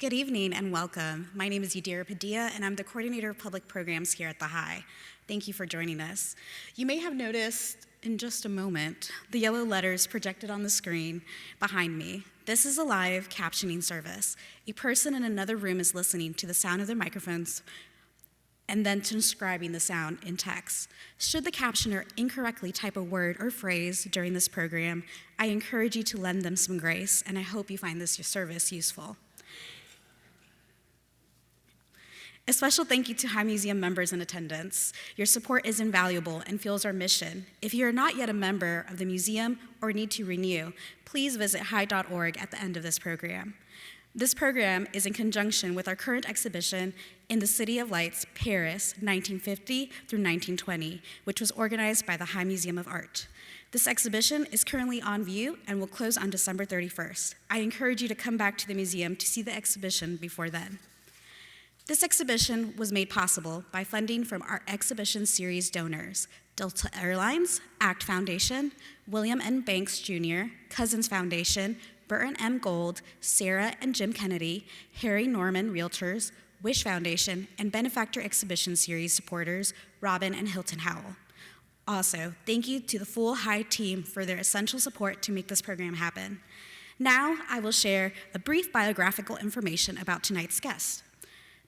Good evening and welcome. My name is Yadira Padilla, and I'm the Coordinator of Public Programs here at the High. Thank you for joining us. You may have noticed in just a moment the yellow letters projected on the screen behind me. This is a live captioning service. A person in another room is listening to the sound of their microphones and then transcribing the sound in text. Should the captioner incorrectly type a word or phrase during this program, I encourage you to lend them some grace, and I hope you find this service useful. A special thank you to High Museum members in attendance. Your support is invaluable and fuels our mission. If you are not yet a member of the museum or need to renew, please visit high.org at the end of this program. This program is in conjunction with our current exhibition in the City of Lights, Paris, 1950 through 1920, which was organized by the High Museum of Art. This exhibition is currently on view and will close on December 31st. I encourage you to come back to the museum to see the exhibition before then. This exhibition was made possible by funding from our exhibition series donors: Delta Airlines, ACT Foundation, William N. Banks Jr., Cousins Foundation, Burton M. Gold, Sarah and Jim Kennedy, Harry Norman Realtors, Wish Foundation, and Benefactor Exhibition Series supporters Robin and Hilton Howell. Also, thank you to the full High team for their essential support to make this program happen. Now, I will share a brief biographical information about tonight's guest.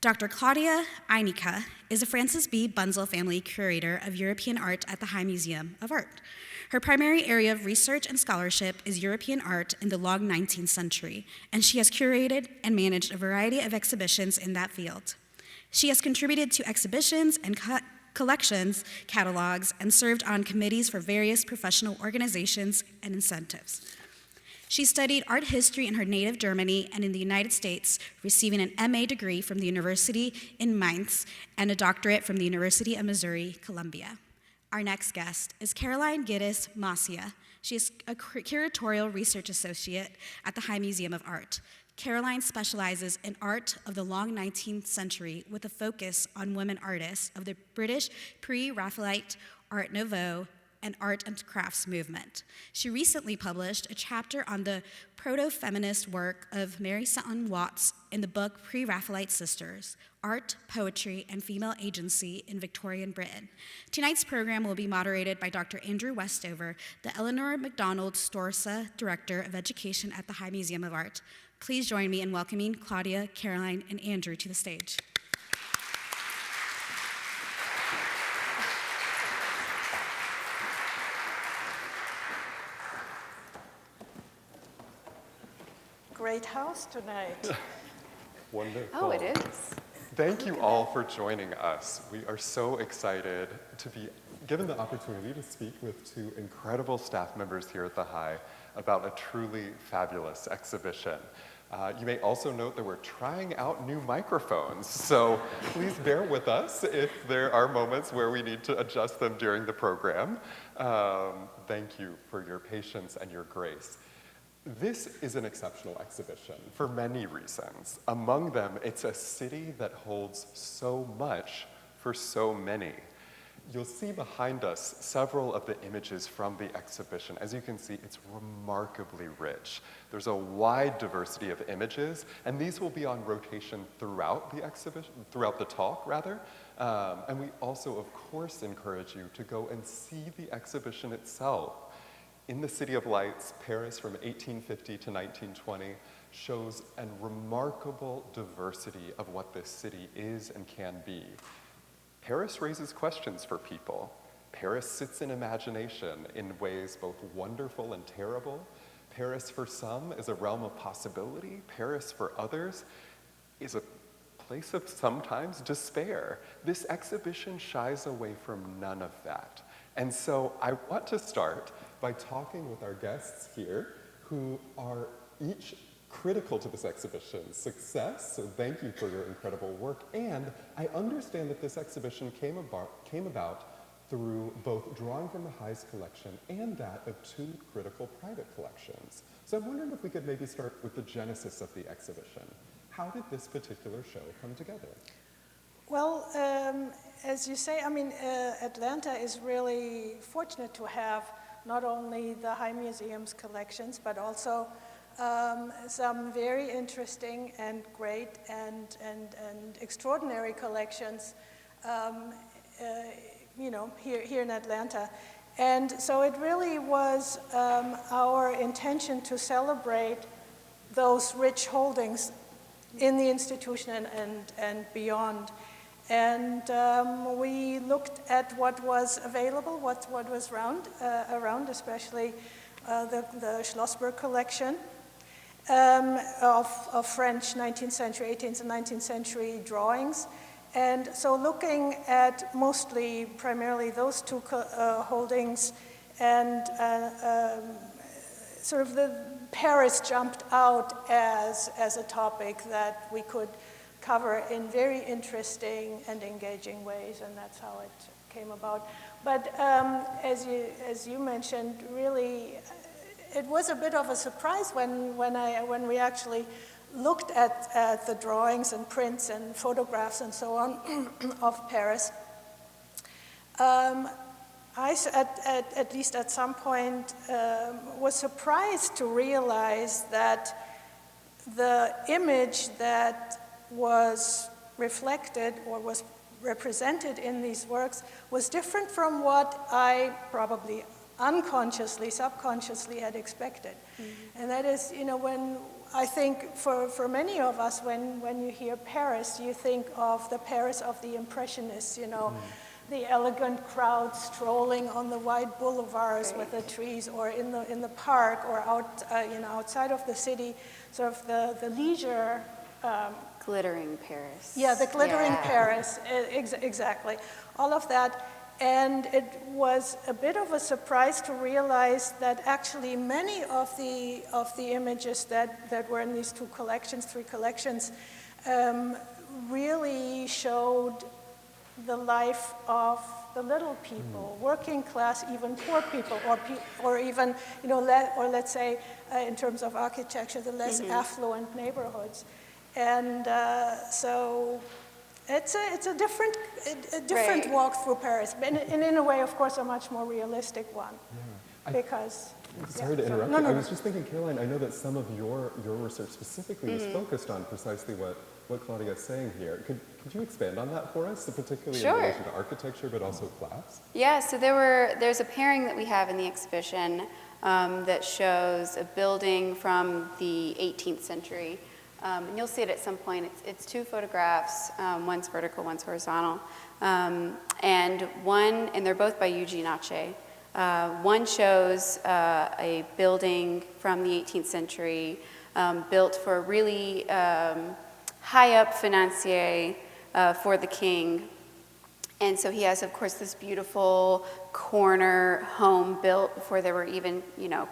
Dr. Claudia Einecke is a Francis B. Bunzl Family Curator of European Art at the High Museum of Art. Her primary area of research and scholarship is European art in the long 19th century, and she has curated and managed a variety of exhibitions in that field. She has contributed to exhibitions and collections, catalogs, and served on committees for various professional organizations and incentives. She studied art history in her native Germany and in the United States, receiving an MA degree from the University in Mainz and a doctorate from the University of Missouri, Columbia. Our next guest is Caroline Giddis Macia. She is a Curatorial Research Associate at the High Museum of Art. Caroline specializes in art of the long 19th century with a focus on women artists of the British pre-Raphaelite, Art Nouveau, and art and crafts movement. She recently published a chapter on the proto-feminist work of Mary Sutton Watts in the book Pre-Raphaelite Sisters, Art, Poetry, and Female Agency in Victorian Britain. Tonight's program will be moderated by Dr. Andrew Westover, the Eleanor McDonald Storza Director of Education at the High Museum of Art. Please join me in welcoming Claudia, Caroline, and Andrew to the stage. Great house tonight. Wonderful. Oh, it is. Thank you all for joining us. We are so excited to be given the opportunity to speak with two incredible staff members here at the High about a truly fabulous exhibition. You may also note that we're trying out new microphones, so please bear with us if there are moments where we need to adjust them during the program. Thank you for your patience and your grace. This is an exceptional exhibition for many reasons. Among them, it's a city that holds so much for so many. You'll see behind us several of the images from the exhibition. As you can see, it's remarkably rich. There's a wide diversity of images, and these will be on rotation throughout the exhibition, throughout the talk, rather. And we also, of course, encourage you to go and see the exhibition itself. In the City of Lights, Paris from 1850 to 1920 shows a remarkable diversity of what this city is and can be. Paris raises questions for people. Paris sits in imagination in ways both wonderful and terrible. Paris for some is a realm of possibility. Paris for others is a place of sometimes despair. This exhibition shies away from none of that. And so I want to start by talking with our guests here who are each critical to this exhibition's success, so thank you for your incredible work. And I understand that this exhibition came about through both drawing from the High's collection and that of two critical private collections. So I'm wondering if we could maybe start with the genesis of the exhibition. How did this particular show come together? Well, as you say, Atlanta is really fortunate to have not only the High Museum's collections, but also some very interesting and great and extraordinary collections, here in Atlanta. And so it really was our intention to celebrate those rich holdings in the institution and beyond. And we looked at what was available, what was around, especially the Schlossberg collection of French 19th century, 18th and 19th century drawings. And so looking at primarily those two holdings, and sort of Paris jumped out as a topic that we could cover in very interesting and engaging ways, and that's how it came about. But as you mentioned, really, it was a bit of a surprise when we actually looked at the drawings and prints and photographs and so on of Paris. I, at least at some point, was surprised to realize that the image that was reflected or was represented in these works was different from what I probably unconsciously, subconsciously had expected. Mm-hmm. And that is, when I think for many of us, when you hear Paris, you think of the Paris of the Impressionists, the elegant crowd strolling on the wide boulevards with the trees, or in the park, or outside of the city, sort of the leisure. Glittering Paris. Yeah, the glittering Paris, exactly. All of that. And it was a bit of a surprise to realize that actually many of the images that were in these three collections, really showed the life of the little people, working class, even poor people, or even, or let's say, in terms of architecture, the less affluent neighborhoods. And so it's a different walk through Paris, and in a way, of course, a much more realistic one. Yeah. Sorry to interrupt you. I was just thinking, Caroline, I know that some of your research specifically was focused on precisely what Claudia is saying here. Could you expand on that for us, particularly in relation to architecture, but also class? Yeah, so there's a pairing that we have in the exhibition that shows a building from the 18th century. And you'll see it at some point. It's two photographs, one's vertical, one's horizontal. And they're both by Eugene Ache. One shows a building from the 18th century built for a really high up financier for the king. And so he has, of course, this beautiful corner home built before there were even,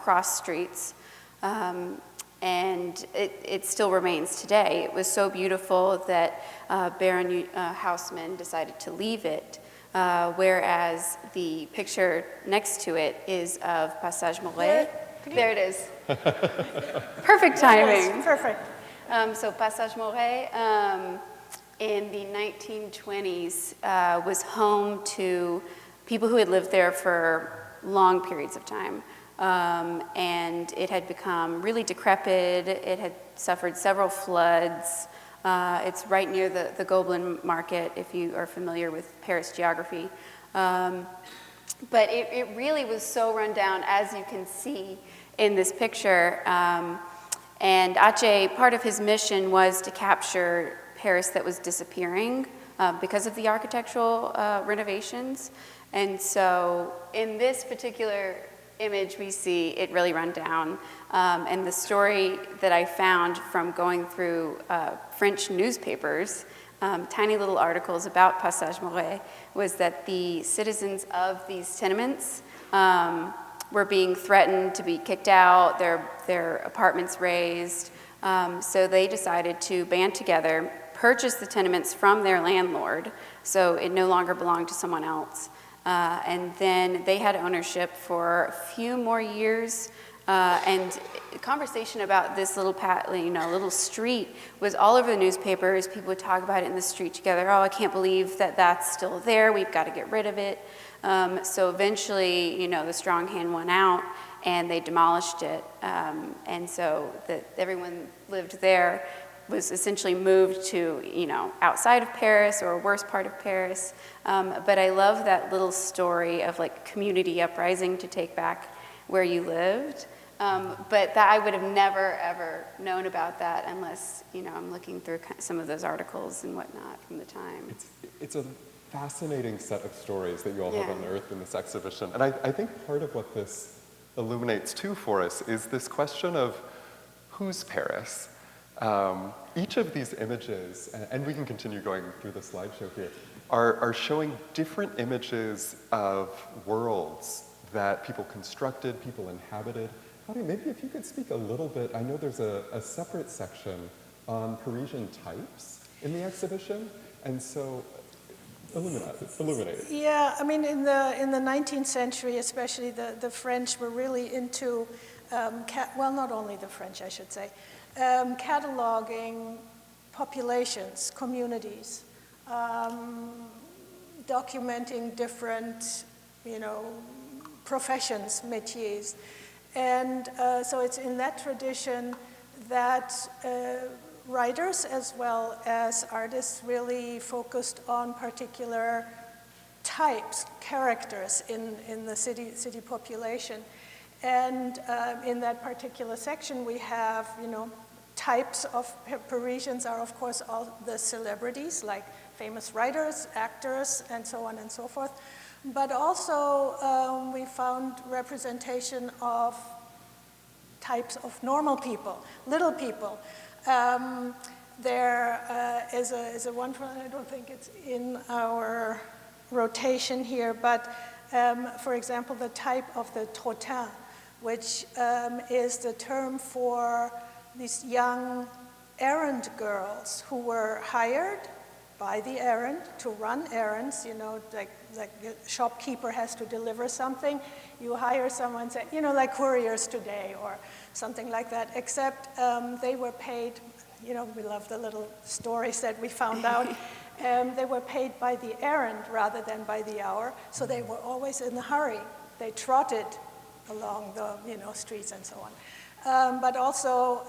cross streets. And it still remains today. It was so beautiful that Baron Haussmann decided to leave it, whereas the picture next to it is of Passage Mouret. There it is. Perfect timing. Yes, perfect. So Passage Mouret in the 1920s was home to people who had lived there for long periods of time. And it had become really decrepit. It had suffered several floods. It's right near the Gobelin Market, if you are familiar with Paris geography. But it really was so run down, as you can see in this picture. And Ache, part of his mission was to capture Paris that was disappearing because of the architectural renovations. And so in this particular image, we see it really run down. And the story that I found from going through French newspapers, tiny little articles about Passage Mouret, was that the citizens of these tenements were being threatened to be kicked out, their apartments razed. So they decided to band together, purchase the tenements from their landlord, so it no longer belonged to someone else. And then they had ownership for a few more years, and the conversation about this little street was all over the newspapers. People would talk about it in the street together. Oh, I can't believe that that's still there. We've got to get rid of it. So eventually, the strong hand won out, and they demolished it. And so everyone lived there was essentially moved to, outside of Paris or a worse part of Paris. But I love that little story of like community uprising to take back where you lived. But that I would have never, ever known about that unless, I'm looking through some of those articles and whatnot from the time. It's a fascinating set of stories that you all have unearthed in this exhibition. And I think part of what this illuminates too for us is this question of whose Paris? Each of these images, and we can continue going through the slideshow here, are showing different images of worlds that people constructed, people inhabited. Claudia, maybe if you could speak a little bit, I know there's a separate section on Parisian types in the exhibition, and so illuminate it. Yeah, I mean, in the 19th century, especially the French were really into, well, not only the French, I should say, cataloging populations, communities, documenting different, professions, métiers. And so it's in that tradition that writers as well as artists really focused on particular types, characters in the city population. And in that particular section we have, types of Parisians are of course all the celebrities like famous writers, actors, and so on and so forth. But also we found representation of types of normal people, little people. There is a wonderful, I don't think it's in our rotation here, but for example, the type of the trottin, which is the term for these young errand girls who were hired by the errand to run errands, like the shopkeeper has to deliver something, you hire someone, say, like couriers today or something like that, except they were paid, we love the little stories that we found out, they were paid by the errand rather than by the hour, so they were always in a hurry. They trotted along the streets and so on. But also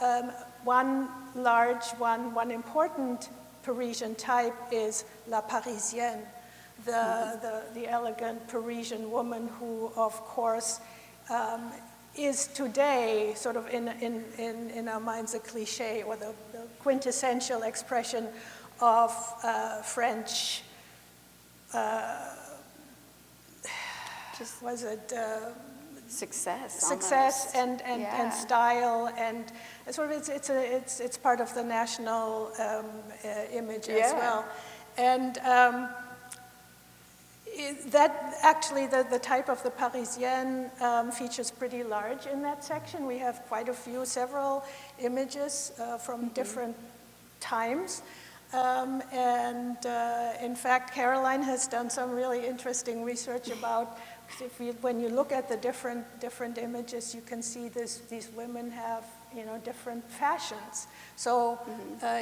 one important Parisian type is la Parisienne, the elegant Parisian woman who, of course, is today sort of in our minds a cliche or the quintessential expression of French, success and style, and sort of it's part of the national image as well. And that actually the type of the Parisienne features pretty large in that section. We have quite a few, several images from different times. In fact, Caroline has done some really interesting research about when you look at the different images, you can see these women have different fashions. So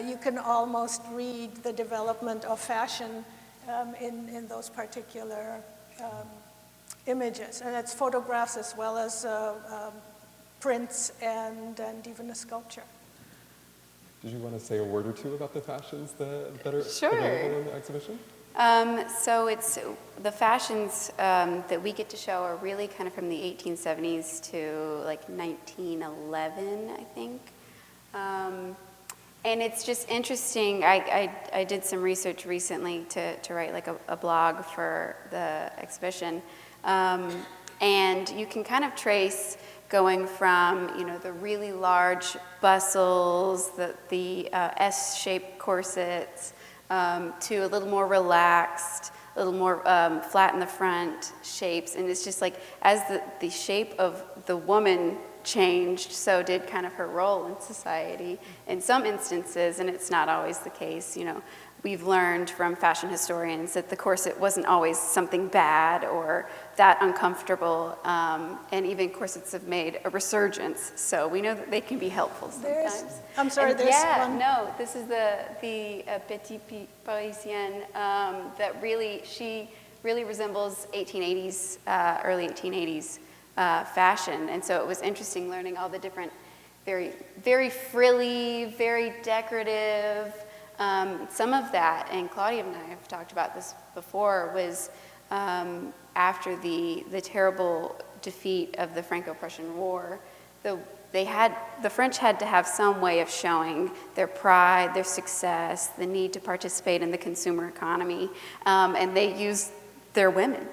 you can almost read the development of fashion in those particular images, and it's photographs as well as prints and even a sculpture. Did you want to say a word or two about the fashions that are Sure. available in the exhibition? So it's the fashions that we get to show are really kind of from the 1870s to like 1911, I think. And it's just interesting. I did some research recently to write like a blog for the exhibition, and you can kind of trace going from the really large bustles, the S-shaped corsets, to a little more relaxed, a little more flat in the front shapes. And it's just like as the shape of the woman changed, so did kind of her role in society in some instances, and it's not always the case. We've learned from fashion historians that the corset wasn't always something bad or that uncomfortable, and even corsets have made a resurgence, so we know that they can be helpful sometimes. I'm sorry, and there's one. No, this is the Petite Parisienne that she really resembles 1880s, early 1880s fashion. And so it was interesting learning all the different, very, very frilly, very decorative. Some of that, and Claudia and I have talked about this before, was after the terrible defeat of the Franco-Prussian War, the French had to have some way of showing their pride, their success, the need to participate in the consumer economy, and they used their women,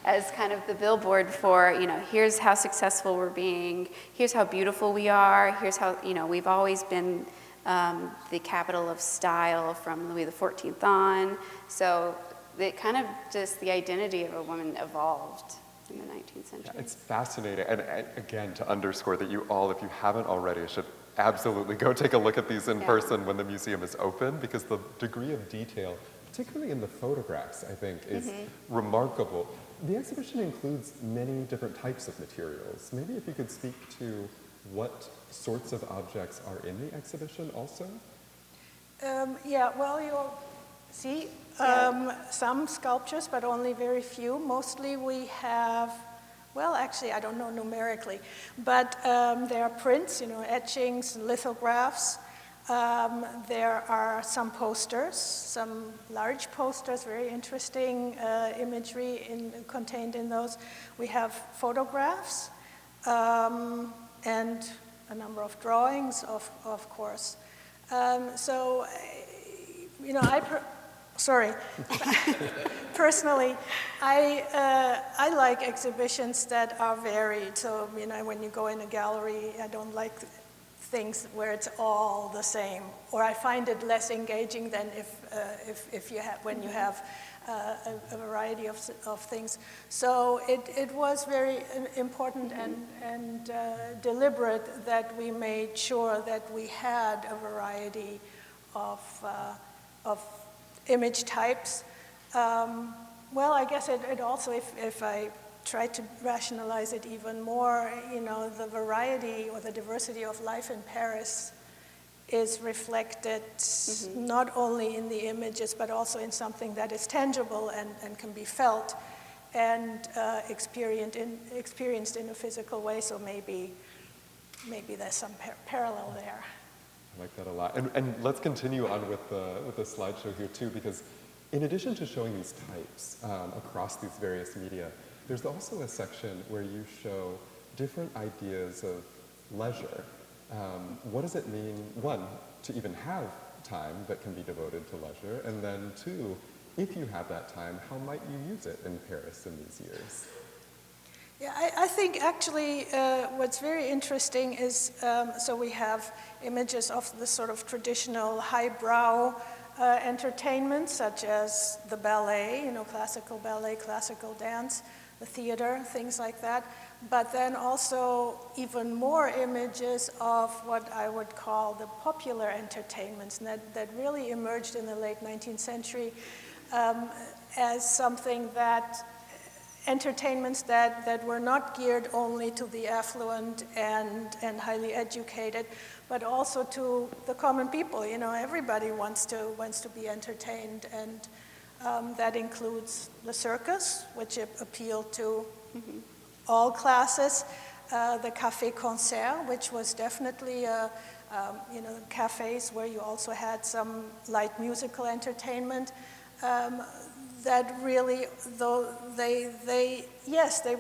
as kind of the billboard for, here's how successful we're being, here's how beautiful we are, here's how, we've always been the capital of style from Louis XIV on. So it kind of just, the identity of a woman evolved in the 19th century. Yeah, it's fascinating. And again, to underscore that you all, if you haven't already, should absolutely go take a look at these in person when the museum is open, because the degree of detail, particularly in the photographs, I think, is remarkable. The exhibition includes many different types of materials. Maybe if you could speak to what sorts of objects are in the exhibition also? Well, you'll see some sculptures, but only very few. Mostly we have, well, actually, I don't know numerically, but there are prints, etchings, lithographs. There are some posters, some large posters, very interesting imagery contained in those. We have photographs and a number of drawings, of course. Personally, I like exhibitions that are varied. So, when you go in a gallery, I don't like things where it's all the same, or I find it less engaging than when you have a variety of things. So it was very important and deliberate that we made sure that we had a variety of image types. Well, I guess it also, if I try to rationalize it even more, the variety or the diversity of life in Paris is reflected not only in the images, but also in something that is tangible and can be felt and experienced in a physical way. So maybe there's some parallel there. I like that a lot. And let's continue on with the slideshow here too, because in addition to showing these types across these various media, there's also a section where you show different ideas of leisure. What does it mean, one, to even have time that can be devoted to leisure, and then two, if you have that time, how might you use it in Paris in these years? Yeah, I think actually what's very interesting is, so we have images of the sort of traditional highbrow entertainment, such as the ballet, classical ballet, classical dance, the theater, things like that. But then also even more images of what I would call the popular entertainments, and that really emerged in the late 19th century as something that entertainments that were not geared only to the affluent and highly educated, but also to the common people. Everybody wants to be entertained, and that includes the circus, which appealed to all classes, the café concert, which was definitely cafes where you also had some light musical entertainment. That really, though they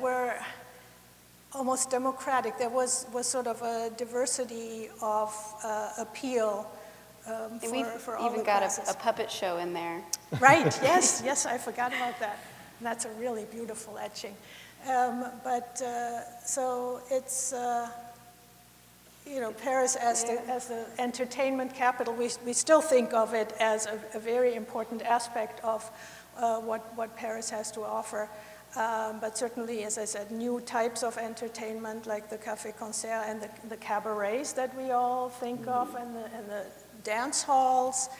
were almost democratic. There was sort of a diversity of appeal for all even the got classes. a puppet show in there. Right, yes, I forgot about that. And that's a really beautiful etching. So it's, Paris as the entertainment capital, we still think of it as a very important aspect of what Paris has to offer. But certainly, as I said, new types of entertainment like the café concert and the cabarets that we all think of, and the dance halls,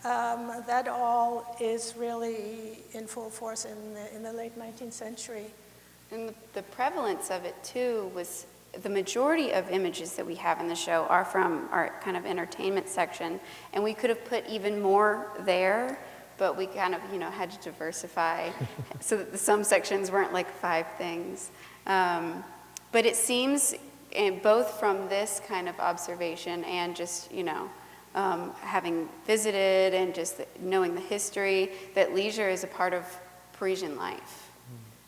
that all is really in full force in the late 19th century. And the prevalence of it too was, the majority of images that we have in the show are from our kind of entertainment section, and we could have put even more there, but we kind of, had to diversify so that some sections weren't like 5 things. But it seems, both from this kind of observation and just, having visited and just knowing the history, that leisure is a part of Parisian life.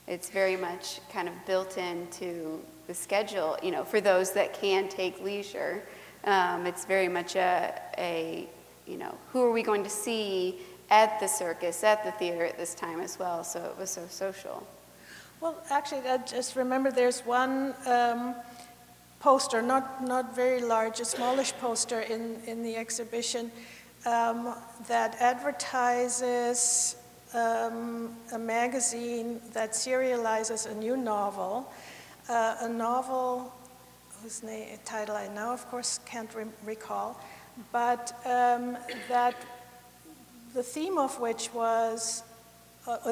It's very much kind of built into the schedule, for those that can take leisure. It's very much who are we going to see at the circus, at the theater at this time as well, so it was so social. Well, actually, I just remember there's one poster, not very large, a smallish poster in the exhibition that advertises a magazine that serializes a new novel, a novel whose title I now, of course, can't recall, but that the theme of which was,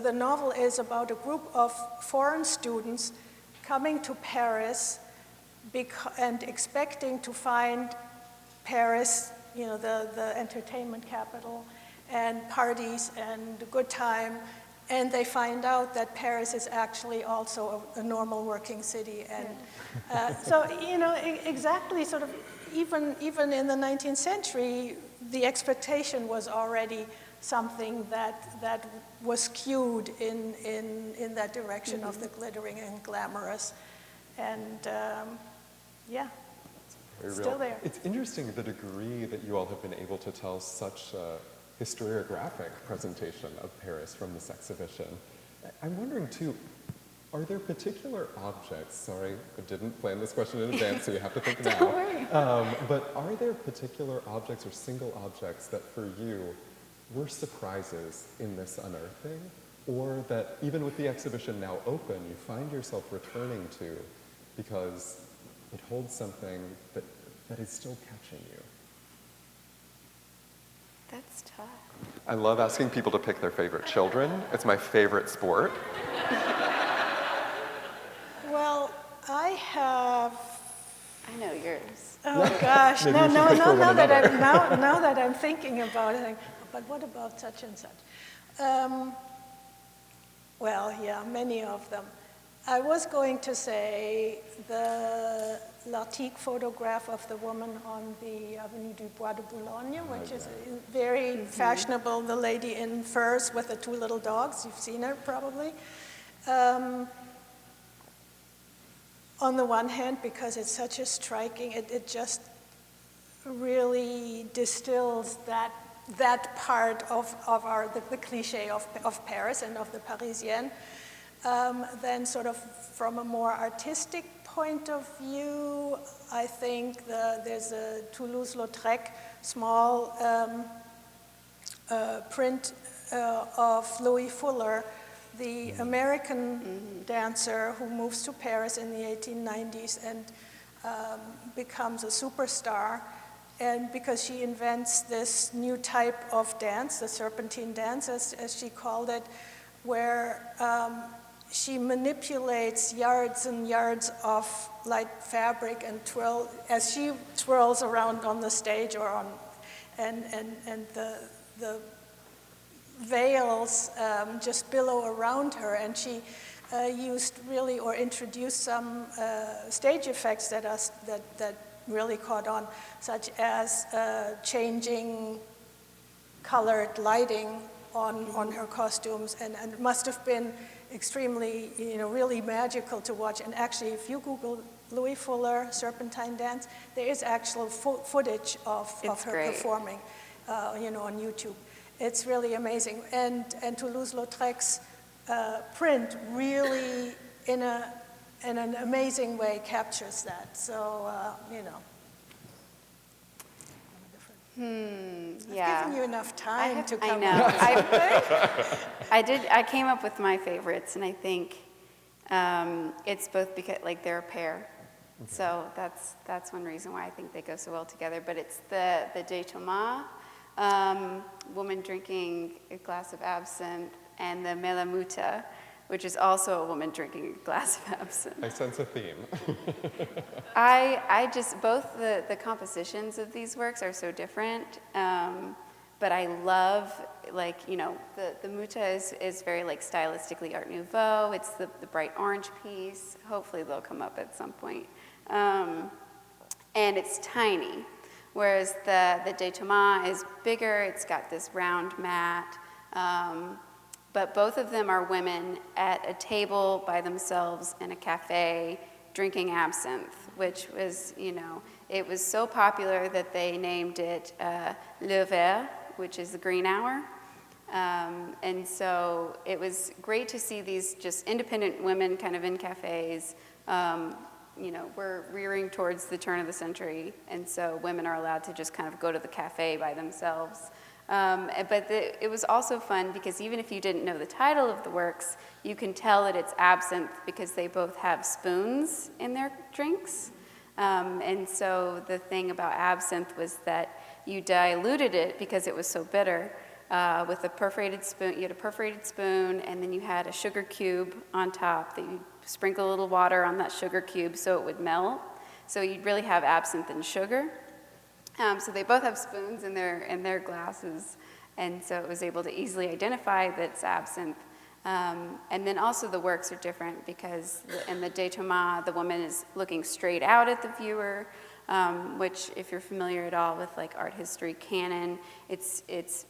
the novel is about a group of foreign students coming to Paris and expecting to find Paris, the entertainment capital, and parties and a good time, and they find out that Paris is actually also a normal working city. And so, exactly sort of, even in the 19th century, the expectation was already something that was skewed in that direction of the glittering and glamorous. And still there. It's interesting the degree that you all have been able to tell such a historiographic presentation of Paris from this exhibition. I'm wondering too, are there particular objects, sorry, I didn't plan this question in advance, so you have to think now. Don't worry. But are there particular objects or single objects that for you were surprises in this unearthing, or that even with the exhibition now open, you find yourself returning to because it holds something that is still catching you? That's tough. I love asking people to pick their favorite children. It's my favorite sport. Well, I have. I know yours. Oh gosh, Maybe no, you should pick for one now another. that I'm thinking about it, but what about such and such? Well, yeah, many of them. I was going to say the L'Artique photograph of the woman on the Avenue du Bois de Boulogne, which is very fashionable, the lady in furs with the 2 little dogs. You've seen her probably. On the one hand, because it's such a striking, it just really distills that part of the cliche of Paris and of the Parisienne. Then sort of from a more artistic point of view, I think there's a Toulouse-Lautrec small print of Louis Fuller, the American dancer who moves to Paris in the 1890s and becomes a superstar. And because she invents this new type of dance, the serpentine dance, as she called it, where she manipulates yards and yards of light fabric and as she twirls around on the stage and the veils just billow around her, and she introduced some stage effects that really caught on, such as changing colored lighting on her costumes, and it must have been extremely, really magical to watch. And actually, if you Google Louis Fuller Serpentine Dance, there is actual footage of her performing, on YouTube. It's really amazing. And Toulouse-Lautrec's print really, in an amazing way, captures that. So, Yeah. I've given you enough time to come I know. up. I came up with my favorites, and I think it's both because they're a pair. Okay. So that's one reason why I think they go so well together. But it's the De Thomas, woman drinking a glass of absinthe, and the Melamuta, which is also a woman drinking a glass of absinthe. I sense a theme. I just, both the compositions of these works are so different, But I love, like, you know, the Muta is very, like, stylistically Art Nouveau. It's the bright orange piece. Hopefully they'll come up at some point. And it's tiny, whereas the De Thomas is bigger. It's got this round mat. But both of them are women at a table by themselves in a cafe drinking absinthe, which was, you know, it was so popular that they named it Le Vert, which is the green hour. And so it was great to see these just independent women kind of in cafes. You know, we're rearing towards the turn of the century, and so women are allowed to just kind of go to the cafe by themselves. But it was also fun because even if you didn't know the title of the works, you can tell that it's absinthe because they both have spoons in their drinks. And so the thing about absinthe was that you diluted it because it was so bitter with a perforated spoon. You had a perforated spoon, and then you had a sugar cube on top that you sprinkle a little water on that sugar cube so it would melt. So you'd really have absinthe and sugar. So they both have spoons in their glasses, and so it was able to easily identify that it's absinthe. And then also the works are different because in the De Thomas, the woman is looking straight out at the viewer, which, if you're familiar at all with like art history canon, it's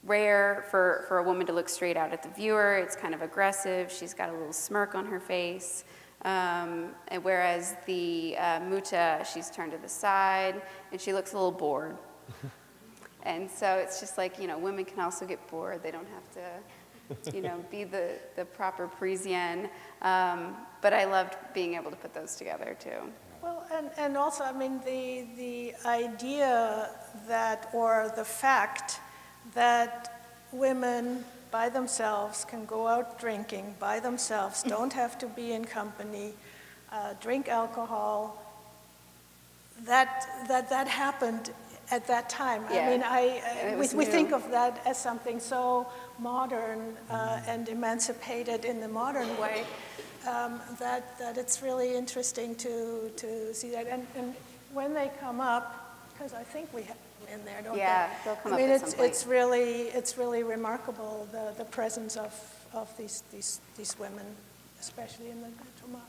rare for a woman to look straight out at the viewer. It's kind of aggressive. She's got a little smirk on her face. And whereas the Muta, she's turned to the side, and she looks a little bored. And so it's just like, you know, women can also get bored. They don't have to, you know, be the proper Parisian. But I loved being able to put those together, too. Well, and also, I mean, the idea that, or the fact that women by themselves can go out drinking by themselves, don't have to be in company, drink alcohol, that happened at that time. Yeah. I mean, we think of that as something so modern and emancipated in the modern way, that it's really interesting to see that. And when they come up, because I think we have them in there, don't they? Yeah, they'll come up I mean, at some point. it's really remarkable, the presence of these women, especially in the Thomas.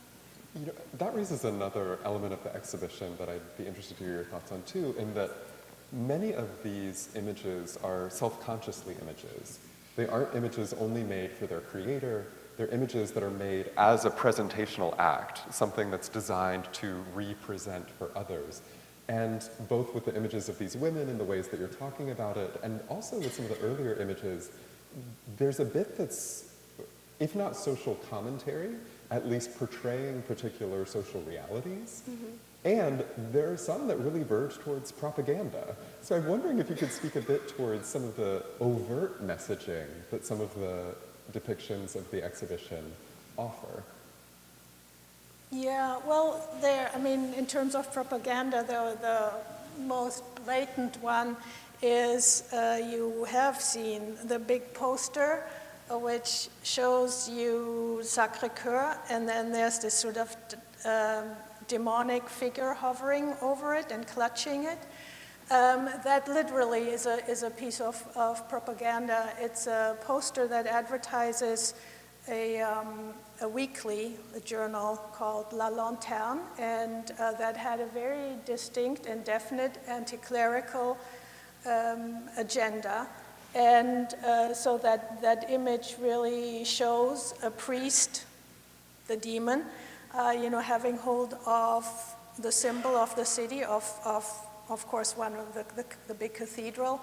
You know, that raises another element of the exhibition that I'd be interested to hear your thoughts on too, in that many of these images are self-consciously images. They aren't images only made for their creator. They're images that are made as a presentational act, something that's designed to represent for others. And both with the images of these women and the ways that you're talking about it, and also with some of the earlier images, there's a bit that's, if not social commentary, at least portraying particular social realities. Mm-hmm. And there are some that really verge towards propaganda. So I'm wondering if you could speak a bit towards some of the overt messaging that some of the depictions of the exhibition offer. Yeah, well, I mean, in terms of propaganda, the most blatant one is you have seen the big poster which shows you Sacré-Cœur, and then there's this sort of demonic figure hovering over it and clutching it. That literally is a piece of propaganda. It's a poster that advertises a weekly, a journal called La Lanterne, and that had a very distinct and definite anti-clerical agenda. And so that image really shows a priest, the demon, having hold of the symbol of the city, of course, one of the big cathedral.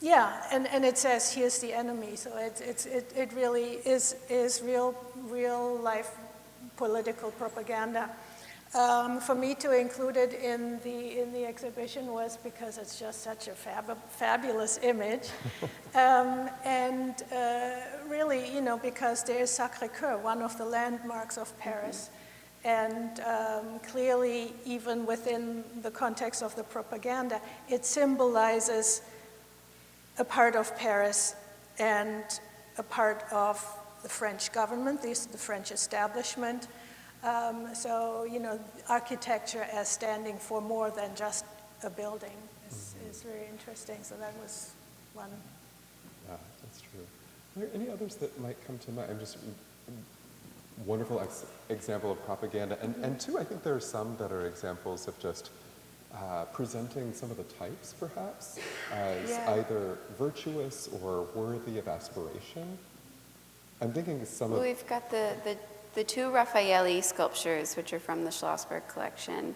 Yeah, and it says, here's the enemy. So it really is real life political propaganda. For me to include it in the exhibition was because it's just such a fabulous image. And really, because there is Sacré-Cœur, one of the landmarks of Paris. And clearly, even within the context of the propaganda, it symbolizes a part of Paris and a part of the French government, the French establishment. So, architecture as standing for more than just a building. is very interesting. So that was one. Yeah, that's true. Are there any others that might come to mind? Just wonderful example of propaganda. And two, I think there are some that are examples of just presenting some of the types, perhaps, as either virtuous or worthy of aspiration. I'm thinking some of... We've got the two Raffaelli sculptures, which are from the Schlossberg collection,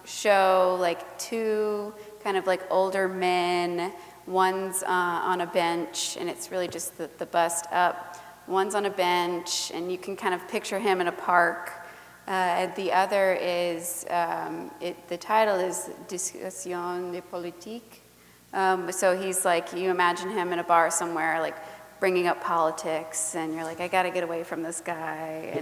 show like two kind of like older men. One's on a bench, and it's really just the bust up. One's on a bench, and you can kind of picture him in a park. And the other is, the title is Discussion de Politique. So he's like, you imagine him in a bar somewhere, like bringing up politics, and you're like, I gotta get away from this guy.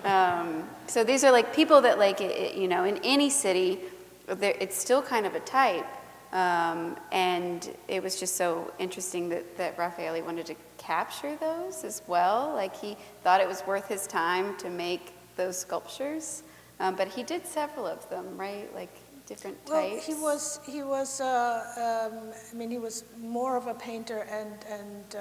And so these are like people that like, in any city, it's still kind of a type. And it was just so interesting that Raffaelli wanted to capture those as well. Like he thought it was worth his time to make those sculptures, but he did several of them, right? Like different types. Well, he was. I mean, he was more of a painter and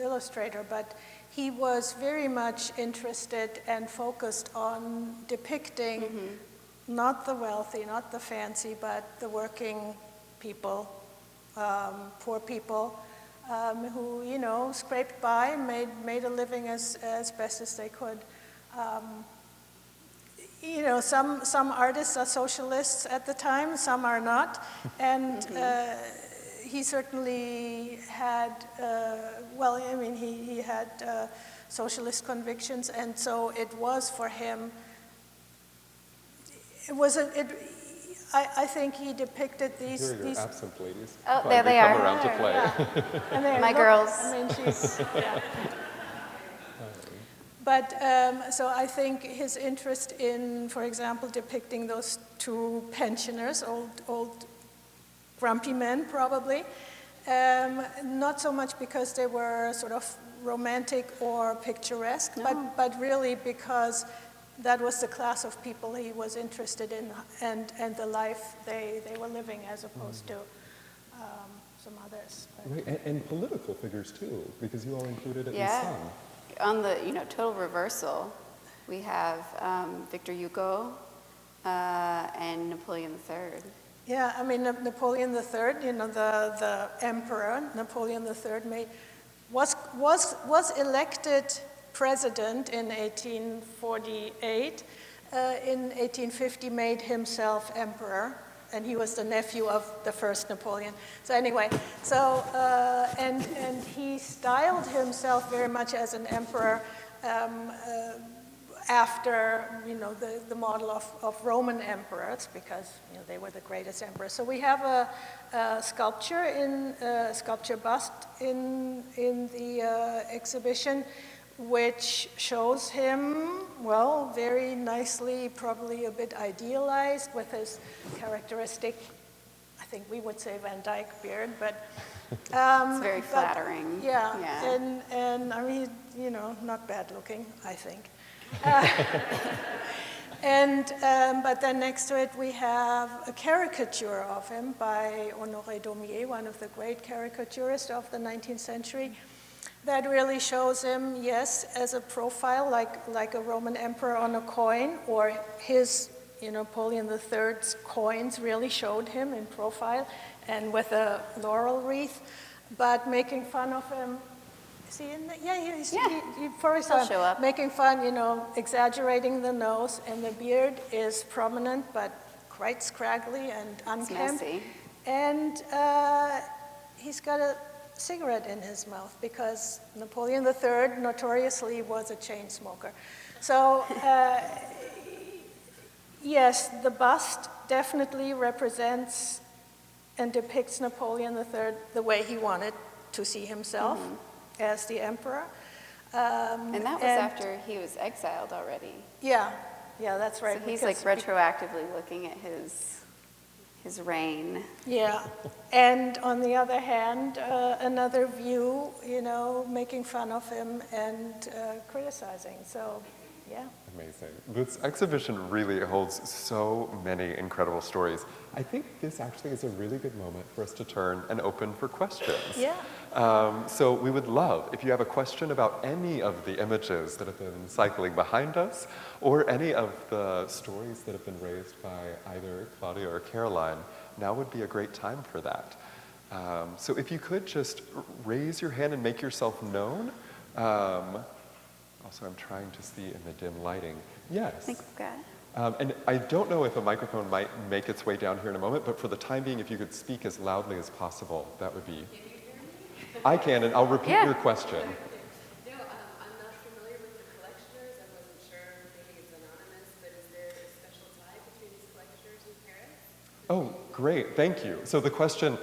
illustrator, but he was very much interested and focused on depicting not the wealthy, not the fancy, but the working people, poor people, who scraped by, made a living as best as they could. Some artists are socialists at the time, some are not, and he certainly had, he had socialist convictions, and so it was for him, I think he depicted these... Here are your absent ladies. Oh, there they are. Come around to play. Yeah. My girls. I mean, she's... Yeah. But so I think his interest in, for example, depicting those two pensioners, old grumpy men probably, not so much because they were sort of romantic or picturesque, but really because that was the class of people he was interested in and the life they were living as opposed to some others. Right, and political figures too, because you all included it in some. On the total reversal, we have Victor Hugo and Napoleon III. Yeah, I mean Napoleon III, the emperor Napoleon III was elected president in 1848. In 1850, made himself emperor, and he was the nephew of the first Napoleon. So anyway, and he styled himself very much as an emperor after the model of Roman emperors, because they were the greatest emperors. So we have a sculpture bust in the exhibition, which shows him, very nicely, probably a bit idealized with his characteristic, I think we would say Van Dyke beard, but... it's very flattering. Yeah. And I mean, not bad looking, I think. But then next to it we have a caricature of him by Honoré Daumier, one of the great caricaturists of the 19th century. That really shows him, yes, as a profile, like a Roman emperor on a coin, or his, Napoleon III's coins really showed him in profile, and with a laurel wreath, but making fun of him. See, for example, making fun, exaggerating the nose, and the beard is prominent, but quite scraggly and unkempt. It's messy. And he's got a cigarette in his mouth, because Napoleon III notoriously was a chain smoker. So yes, the bust definitely represents and depicts Napoleon III the way he wanted to see himself as the emperor. And that was after he was exiled already. Yeah, that's right. So he's like retroactively looking at his reign. Yeah, and on the other hand, another view, making fun of him and criticizing. So Yeah. Amazing. This exhibition really holds so many incredible stories. I think this actually is a really good moment for us to turn and open for questions. Yeah. So we would love, if you have a question about any of the images that have been cycling behind us, or any of the stories that have been raised by either Claudia or Caroline, now would be a great time for that. So if you could just raise your hand and make yourself known. Also, I'm trying to see in the dim lighting. Yes. I think we've got it. And I don't know if a microphone might make its way down here in a moment, but for the time being, if you could speak as loudly as possible, that would be... Can you hear me? I can, and I'll repeat your question. No, I'm not familiar with the collectioners. I wasn't sure, maybe it's anonymous, but is there a special tie between these collectioners and Paris? Oh, great, thank you. So the question,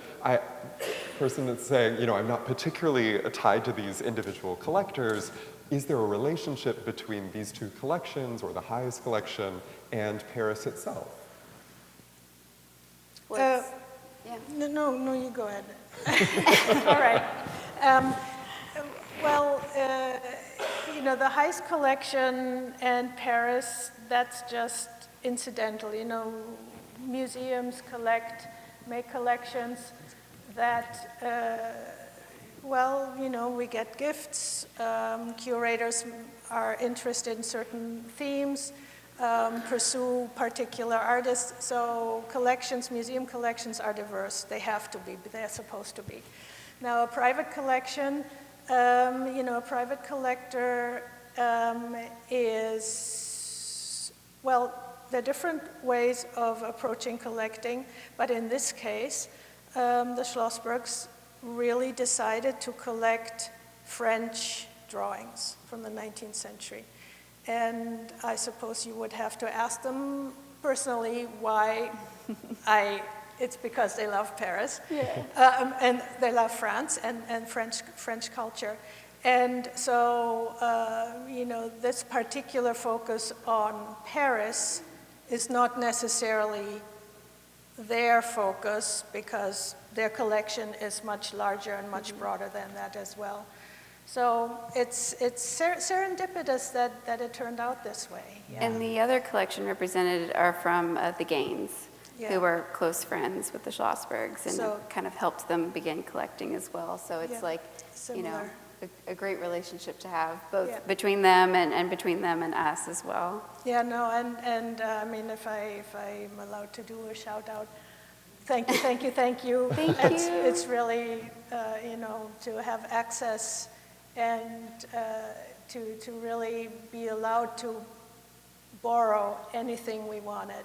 person that's saying, I'm not particularly tied to these individual collectors, is there a relationship between these two collections, or the highest collection, and Paris itself? Yeah. No, you go ahead. All right. The Heist collection and Paris, that's just incidental. Museums make collections that, we get gifts. Curators are interested in certain themes, pursue particular artists. So museum collections are diverse. They have to be, they're supposed to be. Now, a private collection, a private collector is, there are different ways of approaching collecting, but in this case, the Schlossbergs really decided to collect French drawings from the 19th century. And I suppose you would have to ask them personally why it's because they love Paris, and they love France and French culture. And so, this particular focus on Paris is not necessarily their focus, because their collection is much larger and much broader than that as well. So it's serendipitous that it turned out this way. Yeah. And the other collection represented are from the Gaines, who were close friends with the Schlossbergs, and So- it kind of helped them begin collecting as well. So it's like, Similar. a great relationship to have, both Yeah. between them and between them and us as well. Yeah, no, and I mean, if I'm allowed to do a shout out, thank you. Thank It's really, to have access and to really be allowed to borrow anything we wanted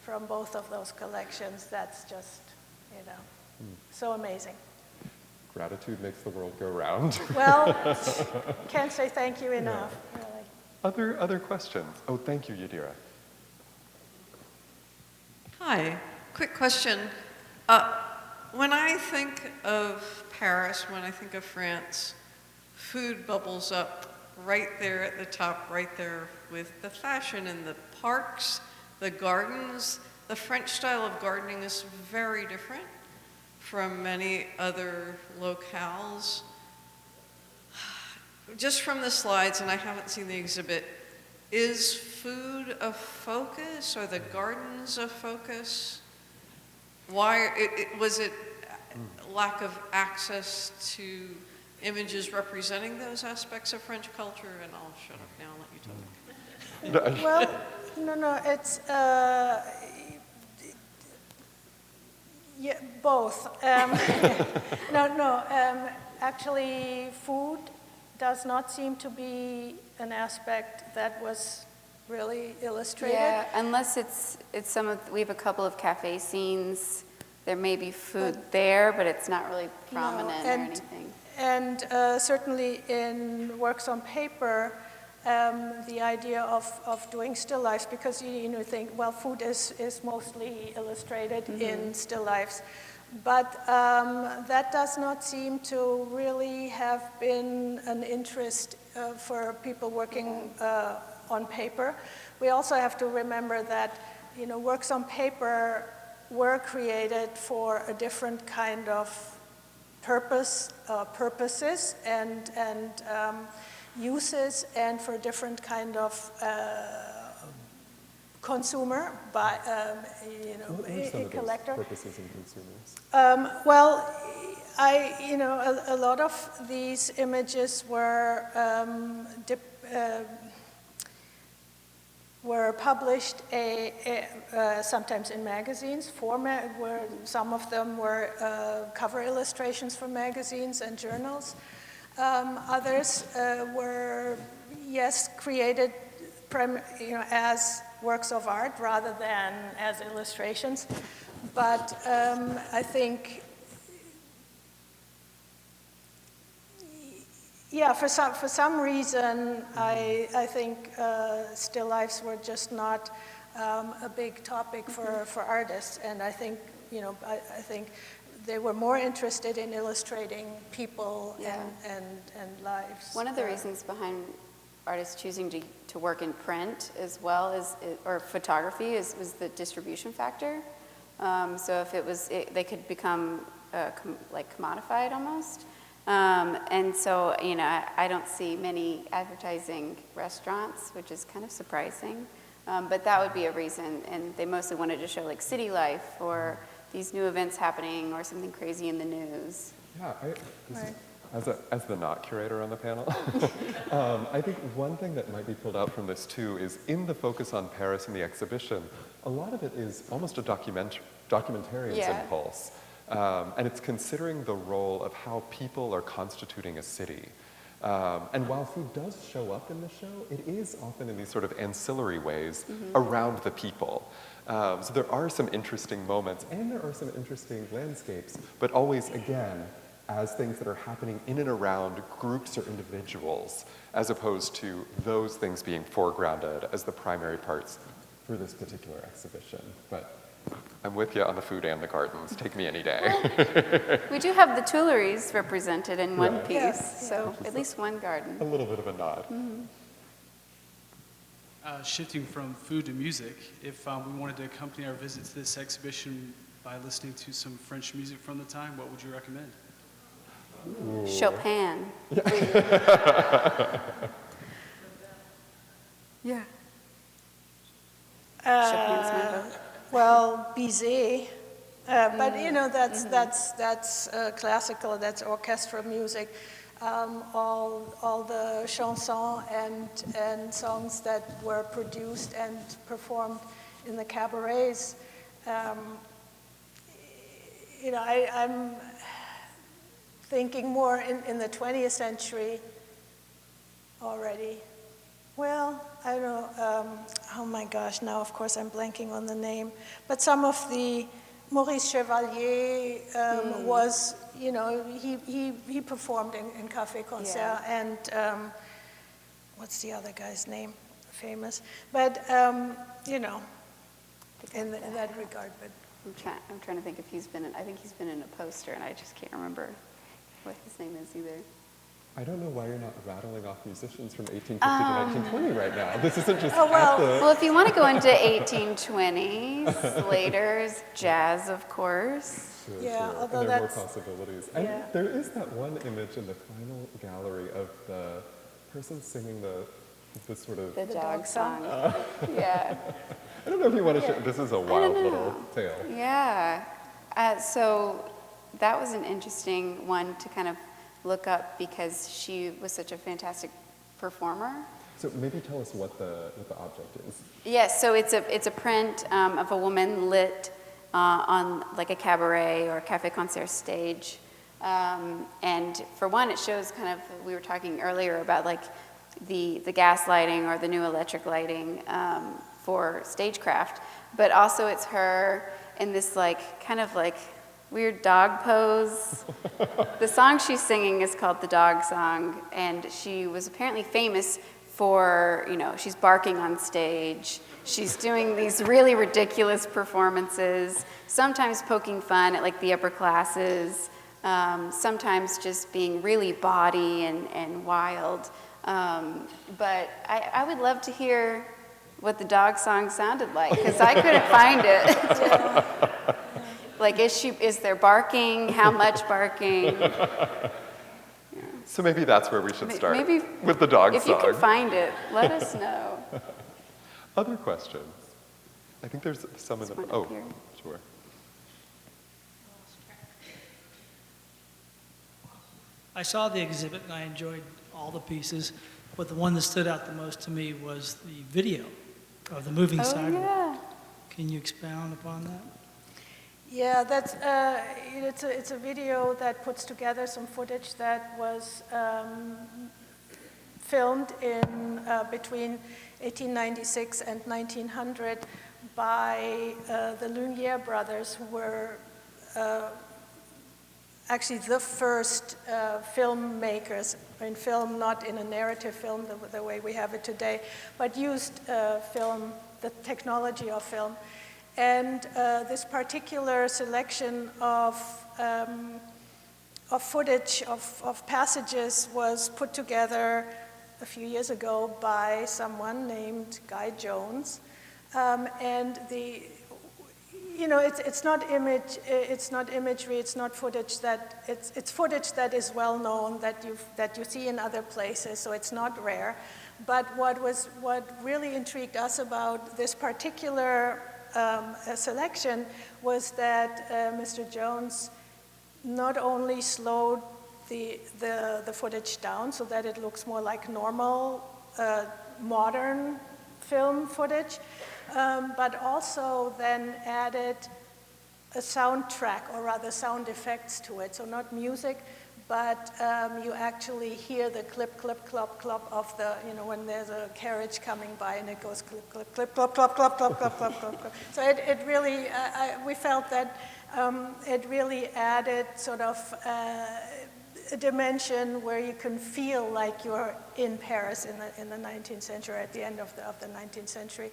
from both of those collections. That's just, so amazing. Gratitude makes the world go round. Well, can't say thank you enough, really. Other questions? Oh, thank you, Yadira. Hi, quick question. When I think of Paris, when I think of France, food bubbles up right there at the top, right there with the fashion and the parks, the gardens. The French style of gardening is very different from many other locales. Just from the slides, and I haven't seen the exhibit, is food a focus? Are the gardens a focus? Why, was it lack of access to images representing those aspects of French culture? And I'll shut up now and let you talk. Well, no, it's both. Actually, food does not seem to be an aspect that was really illustrated. Yeah, unless it's some of, we have a couple of cafe scenes. There may be food there, but it's not really prominent or anything. And certainly in works on paper, the idea of doing still lifes, because you think, well, food is mostly illustrated in still lifes. But that does not seem to really have been an interest for people working on paper. We also have to remember that, works on paper were created for a different kind of purposes, and uses and for different kind of consumer, by What are some a of collector. those purposes and consumers? Well, a lot of these images were published sometimes in magazines, where some of them were cover illustrations for magazines and journals. Others were, yes, created as works of art rather than as illustrations. But I think, yeah, for some reason, I think still lifes were just not a big topic for artists, and I think I think they were more interested in illustrating people and lives. One of the reasons behind artists choosing to work in print as well as or photography was the distribution factor. So if they could become like commodified almost. And so, I don't see many advertising restaurants, which is kind of surprising. But that would be a reason. And they mostly wanted to show like city life or these new events happening or something crazy in the news. Yeah, as the not curator on the panel, I think one thing that might be pulled out from this too is in the focus on Paris in the exhibition, a lot of it is almost a documentarian's impulse. And it's considering the role of how people are constituting a city. And while food does show up in the show, it is often in these sort of ancillary ways around the people. So there are some interesting moments and there are some interesting landscapes, but always, again, as things that are happening in and around groups or individuals, as opposed to those things being foregrounded as the primary parts for this particular exhibition. But I'm with you on the food and the gardens. Take me any day. We do have the Tuileries represented in one piece, so at least one garden. A little bit of a nod. Shifting from food to music, if we wanted to accompany our visit to this exhibition by listening to some French music from the time, what would you recommend? Ooh. Chopin. Yeah. Chopin's Mando. Well, Bizet, but that's classical, that's orchestral music. All the chansons and songs that were produced and performed in the cabarets. I'm thinking more in the 20th century already. Well, I don't know, oh my gosh, now of course I'm blanking on the name, but some of the, Maurice Chevalier was, he performed in Café Concert, and what's the other guy's name, famous, but, in that regard, but. I'm trying to think if he's been in, I think he's been in a poster, and I just can't remember what his name is either. I don't know why you're not rattling off musicians from 1850 to 1920 right now. This isn't just Well, if you want to go into 1820s, Slater's jazz, of course. Sure, yeah, sure. Although and there are that's, more possibilities. And there is that one image in the final gallery of the person singing the sort of... The dog song. Yeah. I don't know if you want to share. This is a wild little tale. Yeah. So that was an interesting one to kind of look up because she was such a fantastic performer. So maybe tell us what the object is. Yes, so it's a print of a woman lit on like a cabaret or a café concert stage. And for one, it shows kind of, we were talking earlier about like the gas lighting or the new electric lighting for stagecraft, but also it's her in this like kind of like weird dog pose. The song she's singing is called The Dog Song, and she was apparently famous for, she's barking on stage. She's doing these really ridiculous performances, sometimes poking fun at like the upper classes, sometimes just being really bawdy and wild. But I would love to hear what the dog song sounded like, because I couldn't find it. Like, is there barking? How much barking? So maybe that's where we should start, Maybe with the dog if song. you can find it, let us know. Other questions? I think there's some in the, There's one oh, up here. sure. I saw the exhibit and I enjoyed all the pieces, but the one that stood out the most to me was the video of the moving Oh, sidewalk. yeah. Can you expound upon that? Yeah, that's it's a video that puts together some footage that was filmed in between 1896 and 1900 by the Lumiere brothers, who were actually the first filmmakers in film, not in a narrative film the way we have it today, but used film, the technology of film. And this particular selection of footage of passages was put together a few years ago by someone named Guy Jones, and it's not imagery, it's not footage that it's footage that is well known, that you see in other places, so it's not rare. But what really intrigued us about this particular selection was that Mr. Jones not only slowed the footage down so that it looks more like normal modern film footage, but also then added a soundtrack, or rather sound effects to it. So not music, but you actually hear the clip, clip, clop, clop of the, when there's a carriage coming by and it goes clip, clip, clip, clop, clop, clop, clop, clop, clop, clop, clop. So it really, we felt that it really added sort of a dimension where you can feel like you're in Paris in the 19th century, at the end of the 19th century.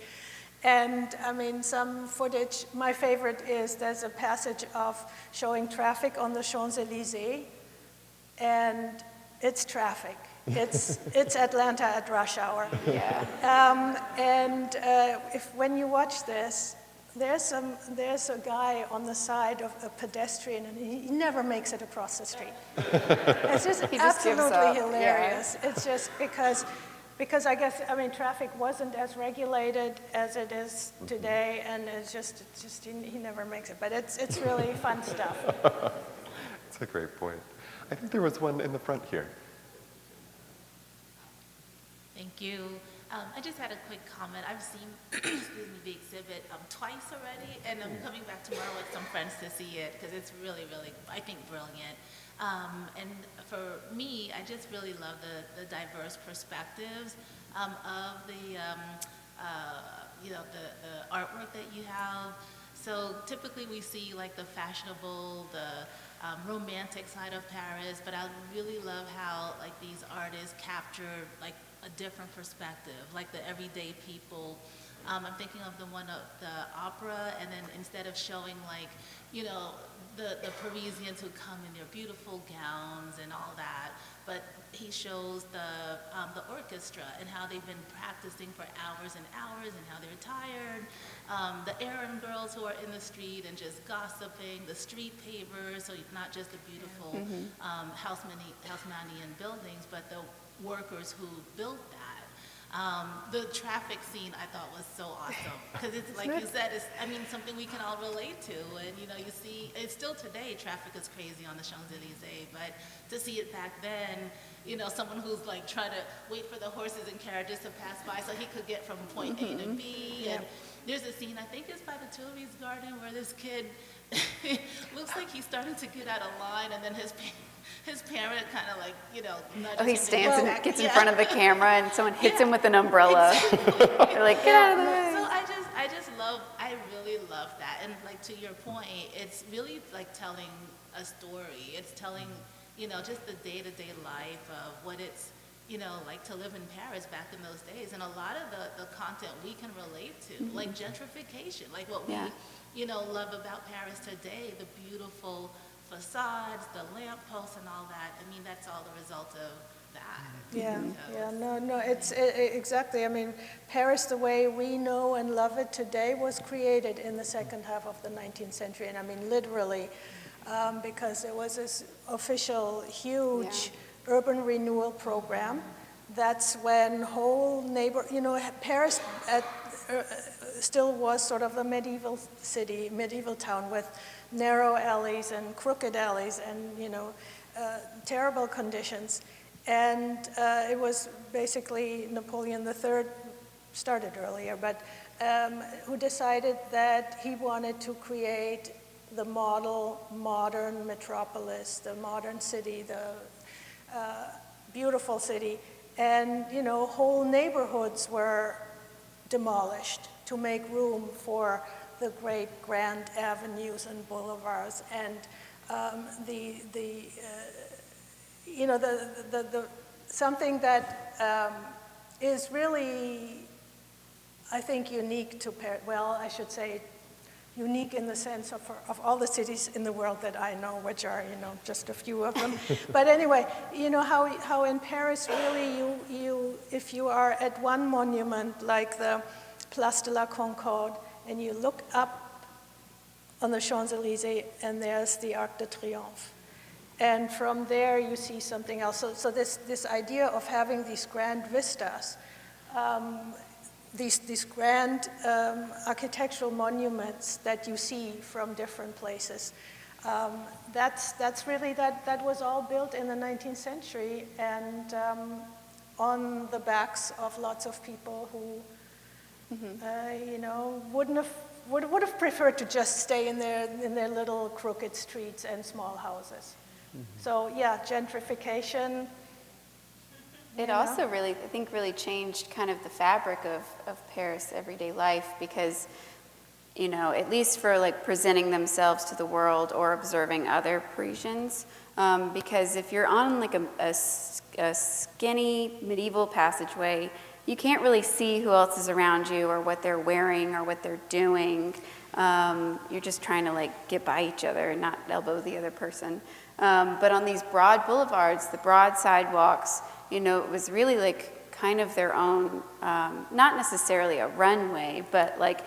And I mean, some footage, my favorite is there's a passage of showing traffic on the Champs-Élysées, and it's traffic. It's Atlanta at rush hour. Yeah. When you watch this, there's a guy on the side of a pedestrian, and he never makes it across the street. It's just absolutely hilarious. Yeah. It's just because I guess, I mean, traffic wasn't as regulated as it is today, and it's just he never makes it. But it's really fun stuff. That's a great point. I think there was one in the front here. Thank you. I just had a quick comment. I've seen the exhibit twice already, and I'm coming back tomorrow with some friends to see it because it's really, really, I think, brilliant. And for me, I just really love the diverse perspectives of the artwork that you have. So typically we see like the fashionable, the romantic side of Paris, but I really love how like these artists capture like a different perspective, like the everyday people. I'm thinking of the one of the opera, and then instead of showing like, the Parisians who come in their beautiful gowns and all that, but he shows the orchestra and how they've been practicing for hours and hours and how they're tired. The errand girls who are in the street and just gossiping, the street pavers, so not just the beautiful Haussmannian buildings, but the workers who built that. The traffic scene I thought was so awesome because it's like you said, it's something we can all relate to, and you see it's still today traffic is crazy on the Champs-Élysées, but to see it back then, someone who's like trying to wait for the horses and carriages to pass by so he could get from point A to B, and there's a scene, I think it's by the Tuileries Garden, where this kid looks like he's starting to get out of line, and then his parent kind of like, nudges him. He stands and gets in Yeah. front of the camera, and someone hits him with an umbrella. They're like, get out of the way. So I really love that. And like to your point, it's really like telling a story. It's telling, just the day-to-day life of what it's, like to live in Paris back in those days. And a lot of the content we can relate to, like gentrification, like what we, love about Paris today, the beautiful facades, the lampposts and all that. I mean, that's all the result of that. It's exactly. I mean, Paris, the way we know and love it today, was created in the second half of the 19th century, and I mean literally, because there was this official huge urban renewal program. That's when whole Paris still was sort of a medieval city, medieval town with narrow alleys and crooked alleys and, terrible conditions. And it was basically Napoleon III, started earlier, but who decided that he wanted to create the model modern metropolis, the modern city, the beautiful city. And, whole neighborhoods were demolished to make room for the great grand avenues and boulevards and something that is really, I think, unique to Paris. Well, I should say unique in the sense of all the cities in the world that I know, which are, just a few of them. But anyway, how in Paris really if you are at one monument like the Place de la Concorde and you look up on the Champs-Élysées and there's the Arc de Triomphe. And from there you see something else. So this idea of having these grand vistas, these grand architectural monuments that you see from different places, that's really, that was all built in the 19th century and on the backs of lots of people who, would have preferred to just stay in their little crooked streets and small houses. So yeah, gentrification. It also really, I think, really changed kind of the fabric of Paris everyday life because, at least for like presenting themselves to the world or observing other Parisians, because if you're on like a skinny medieval passageway, you can't really see who else is around you or what they're wearing or what they're doing. You're just trying to like get by each other and not elbow the other person. But on these broad boulevards, the broad sidewalks, it was really like kind of their own, not necessarily a runway, but like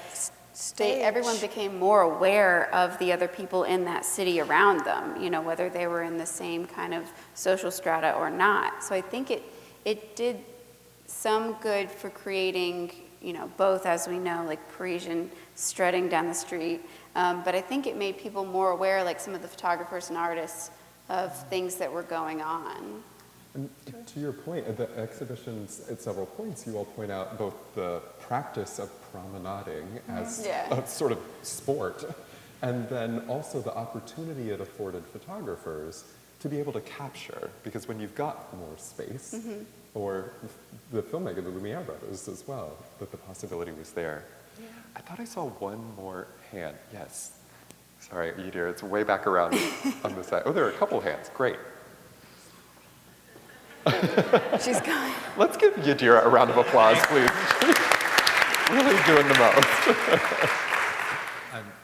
everyone became more aware of the other people in that city around them, whether they were in the same kind of social strata or not. So I think it did some good for creating, both, as we know, like Parisian strutting down the street, but I think it made people more aware, like some of the photographers and artists, of things that were going on. And to your point, at the exhibitions, at several points, you all point out both the practice of promenading as a sort of sport, and then also the opportunity it afforded photographers to be able to capture, because when you've got more space, or the filmmaker, the Lumiere brothers as well, that the possibility was there. Yeah. I thought I saw one more hand. Yes. Sorry, Yidir, it's way back around on the side. Oh, there are a couple hands. Great. She's going. Let's give Yidir a round of applause, please. She's really doing the most.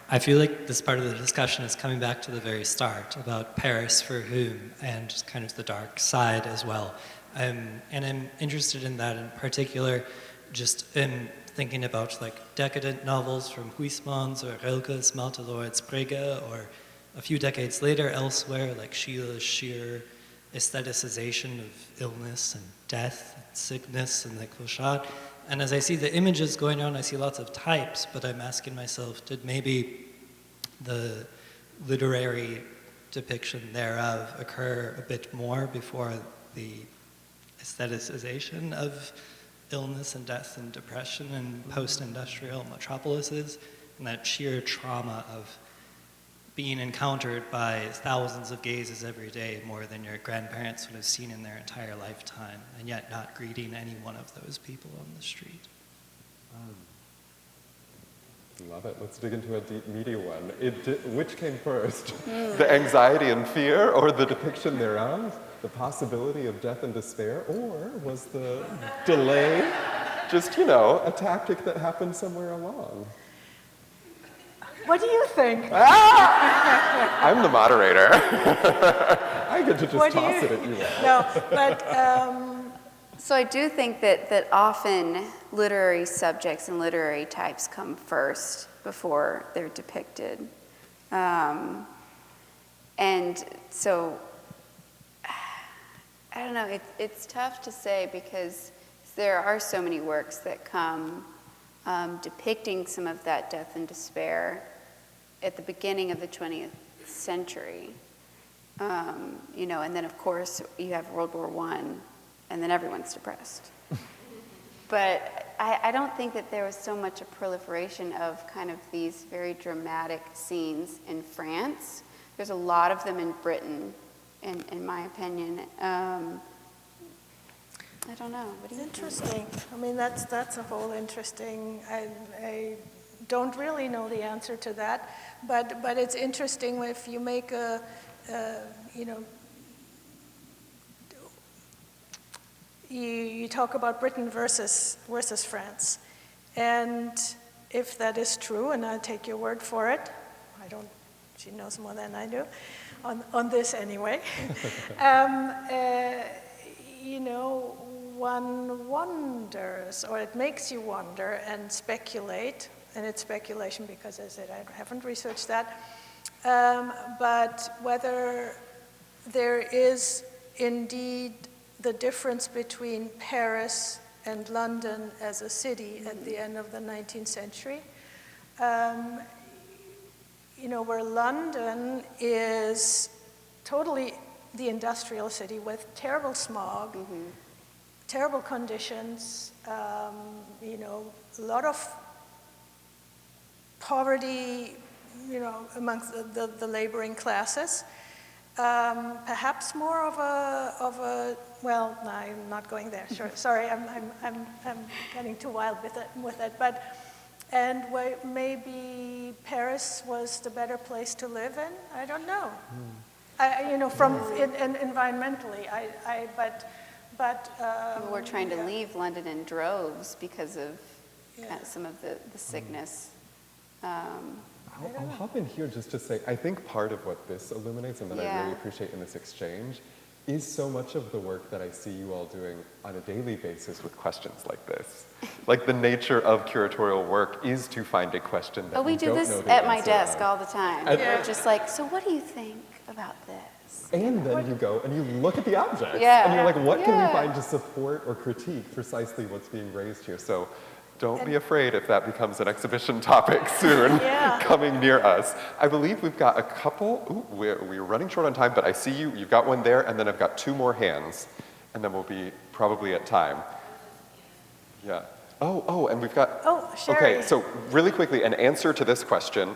I feel like this part of the discussion is coming back to the very start about Paris for whom and just kind of the dark side as well. And I'm interested in that in particular, just in thinking about like decadent novels from Huysmans or Rilke's Maltelord's Brege, or a few decades later elsewhere, like Schiller's sheer aestheticization of illness and death and sickness and the clochard. And as I see the images going on, I see lots of types, but I'm asking myself, did maybe the literary depiction thereof occur a bit more before the aestheticization of illness and death and depression in post-industrial metropolises, and that sheer trauma of being encountered by thousands of gazes every day, more than your grandparents would have seen in their entire lifetime, and yet not greeting any one of those people on the street. Love it. Let's dig into a deep, meaty one. Which came first? The anxiety and fear, or the depiction thereof? The possibility of death and despair? Or was the delay just, a tactic that happened somewhere along? What do you think? I'm the moderator. I get to just toss it at you all. No, but... So I do think that often literary subjects and literary types come first before they're depicted. And so I don't know, it's tough to say because there are so many works that come depicting some of that death and despair at the beginning of the 20th century. You know, and then of course you have World War I, and then everyone's depressed. But I don't think that there was so much a proliferation of kind of these very dramatic scenes in France. There's a lot of them in Britain, in my opinion. I don't know. What do you think? Interesting. I mean, that's a whole interesting. I don't really know the answer to that, but it's interesting if you make a you know, you talk about Britain versus France, and if that is true, and I take your word for it, I don't. She knows more than I do, on this anyway. You know, one wonders, or it makes you wonder and speculate, and it's speculation because, as I said, I haven't researched that, but whether there is indeed the difference between Paris and London as a city at the end of the 19th century. You know, where London is totally the industrial city with terrible smog, terrible conditions, you know, a lot of poverty, you know, amongst the laboring classes. Perhaps more of a well, no, I'm not going there. Sure, sorry, I'm getting too wild with it. But maybe Paris was the better place to live in. I don't know. You know, from environmentally, but people were trying to leave London in droves because of some of the sickness. I'll hop in here just to say, I think part of what this illuminates and that I really appreciate in this exchange is so much of the work that I see you all doing on a daily basis with questions like this. Like the nature of curatorial work is to find a question that we do this at my desk all the time. We're just like, so what do you think about this? And then you go and you look at the objects. And you're like, what can we find to support or critique precisely what's being raised here? So don't be afraid if that becomes an exhibition topic soon, coming near us. I believe we've got a couple. We're running short on time, but I see you. You've got one there, and then I've got two more hands, and then we'll be probably at time. Yeah. Oh, and we've got. Oh, Sherry. Okay, so really quickly, an answer to this question.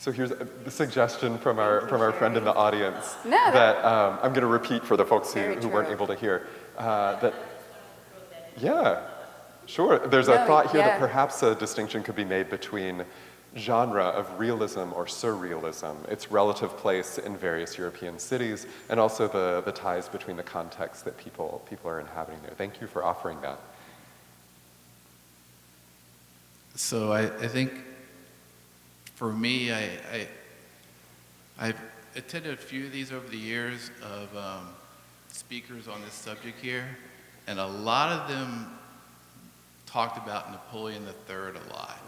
So here's a suggestion from our friend in the audience that I'm going to repeat for the folks who weren't able to hear. Sure. There's a thought here that perhaps a distinction could be made between genre of realism or surrealism, its relative place in various European cities, and also the ties between the contexts that people are inhabiting there. Thank you for offering that. So I think for me, I've attended a few of these over the years of speakers on this subject here, and a lot of them talked about Napoleon III a lot,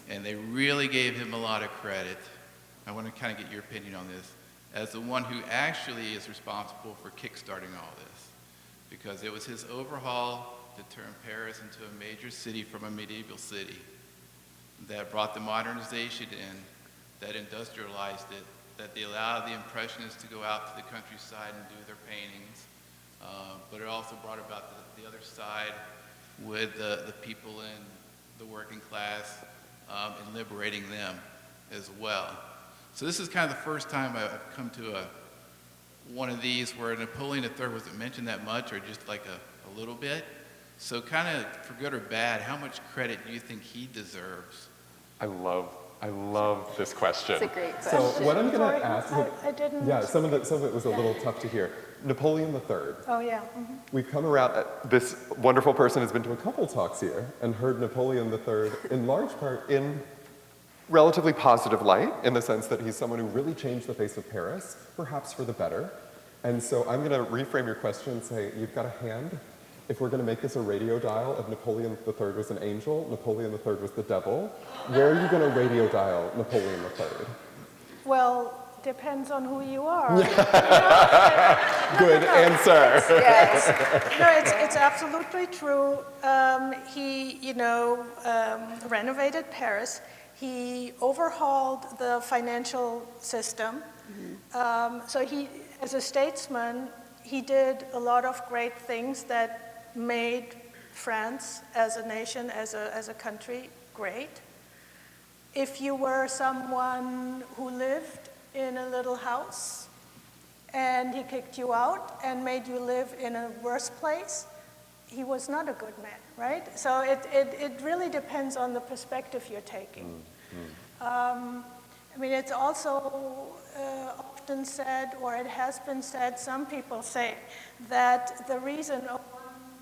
and they really gave him a lot of credit. I want to kind of get your opinion on this, as the one who actually is responsible for kickstarting all this, because it was his overhaul to turn Paris into a major city from a medieval city that brought the modernization in, that industrialized it, that they allowed the Impressionists to go out to the countryside and do their paintings, but it also brought about the other side with the people in the working class and liberating them as well. So this is kind of the first time I've come to one of these where Napoleon III wasn't mentioned that much, or just like a little bit. So kind of, for good or bad, how much credit do you think he deserves? I love this question. It's a great So question. what I'm going to ask, I didn't. yeah, some of it was a little tough to hear. Napoleon III. Oh, yeah. Mm-hmm. We've come around, this wonderful person has been to a couple talks here and heard Napoleon III in large part in relatively positive light, in the sense that he's someone who really changed the face of Paris, perhaps for the better. And so I'm going to reframe your question and say, you've got a hand. If we're going to make this a radio dial, if Napoleon III was an angel, Napoleon III was the devil, where are you going to radio dial Napoleon III? Well, depends on who you are. Good answer. Yes. No, it's absolutely true. He, renovated Paris. He overhauled the financial system. So he, as a statesman, he did a lot of great things that made France as a nation, as a country, great. If you were someone who lived in a little house and he kicked you out and made you live in a worse place, he was not a good man, right? So it really depends on the perspective you're taking. I mean, it's also often said, or it has been said, some people say, that the reason,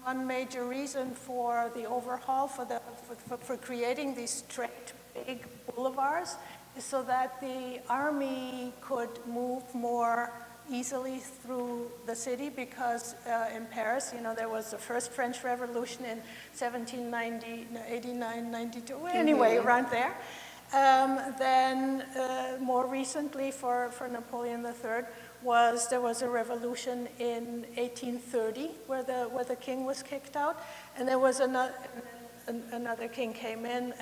one major reason for the overhaul, for creating these straight, big boulevards, is so that the army could move more easily through the city, because in Paris, there was the first French Revolution in 1790, 89, 92, anyway, around there. Then more recently for Napoleon III there was a revolution in 1830 where the king was kicked out, and there was another king came in,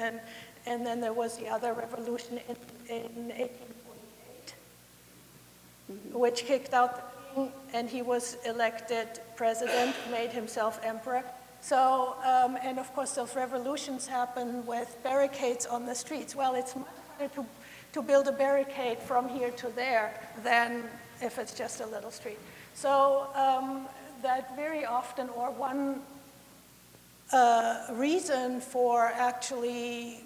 and then there was the other revolution in 1848, which kicked out the king, and he was elected president, made himself emperor. So, and of course those revolutions happen with barricades on the streets. Well, it's much harder to build a barricade from here to there than if it's just a little street. So that very often, or one reason for actually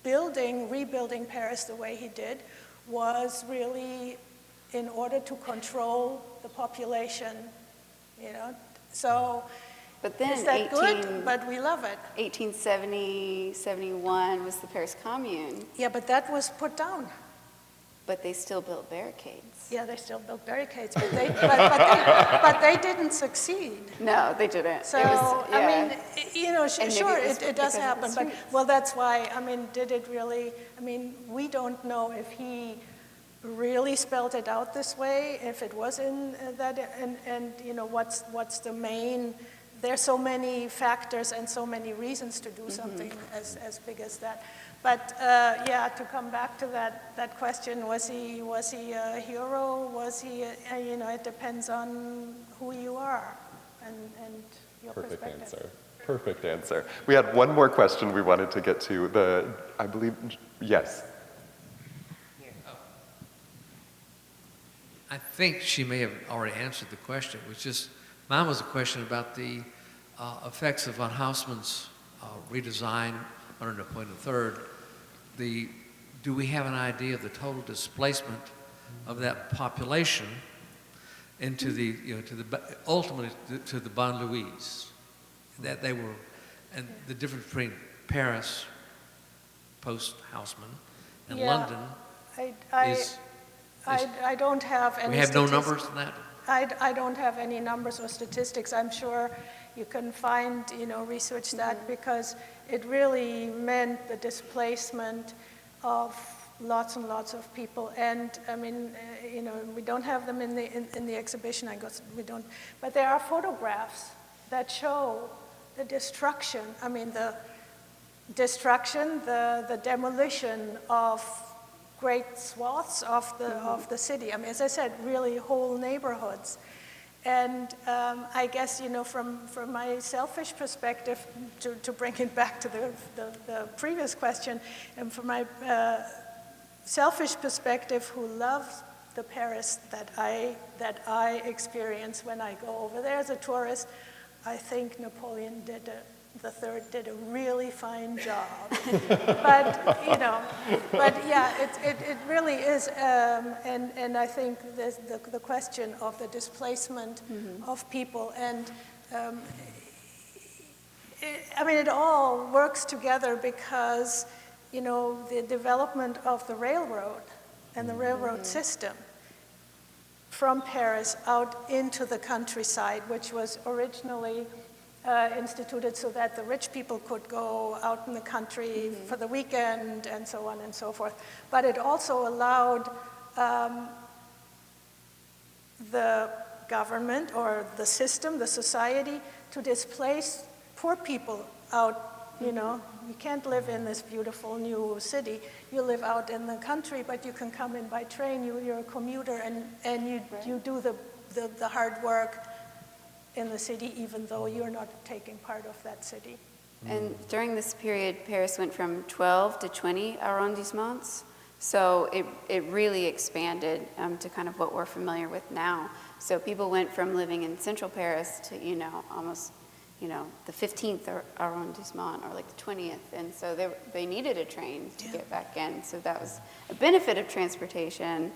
rebuilding Paris the way he did, was really in order to control the population, So, but then is that good? But we love it. 1870, 71 was the Paris Commune. Yeah, but that was put down. But they still built barricades. Yeah, they still built barricades, but they didn't succeed. No, they didn't. So, yeah. I mean, sure, it does happen, but, well, that's why, I mean, did it really, I mean, we don't know if he really spelled it out this way, if it was in that, and what's the main, there's so many factors and so many reasons to do something as big as that. But yeah, to come back to that question, was he a hero? Was he, it depends on who you are and your perspective. Answer. Perfect answer. We had one more question we wanted to get to. I believe, yes. I think she may have already answered the question. It was just, mine was a question about the effects of von Haussmann's redesign under Napoleon III. Do we have an idea of the total displacement of that population into the, ultimately to the banlieues, that they were, and the difference between Paris post-Haussmann and London is I don't have any. We have no numbers in that? I don't have any numbers or statistics. I'm sure you can find, research that, because it really meant the displacement of lots and lots of people. And I mean, we don't have them in the exhibition. I guess we don't. But there are photographs that show the destruction. I mean, the destruction, the demolition of great swaths of the city. I mean, as I said, really whole neighborhoods. And I guess, from my selfish perspective, to bring it back to the previous question, and from my selfish perspective, who loves the Paris that I experience when I go over there as a tourist. I think Napoleon III did a really fine job. But, you know, but yeah, it really is, and I think the question of the displacement of people, and I mean, it all works together because, you know, the development of the railroad and the railroad system from Paris out into the countryside, which was originally instituted so that the rich people could go out in the country for the weekend and so on and so forth. But it also allowed the government or the system, the society, to displace poor people out, you know. You can't live in this beautiful new city. You live out in the country, but you can come in by train. You're a commuter, and you do the hard work in the city, even though you're not taking part of that city. And during this period, Paris went from 12 to 20 arrondissements. So it really expanded to kind of what we're familiar with now. So people went from living in central Paris to, you know, almost, you know, the 15th arrondissement or like the 20th. And so they needed a train to get back in. So that was a benefit of transportation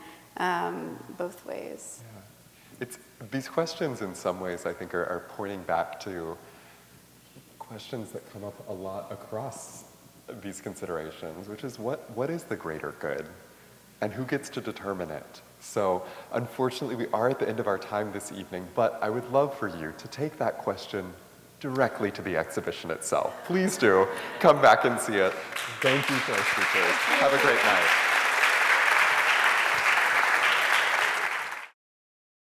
both ways. Yeah. These questions in some ways I think are pointing back to questions that come up a lot across these considerations, which is what is the greater good and who gets to determine it? So unfortunately we are at the end of our time this evening, but I would love for you to take that question directly to the exhibition itself. Please do come back and see it. Thank you to our speakers. Have a great night.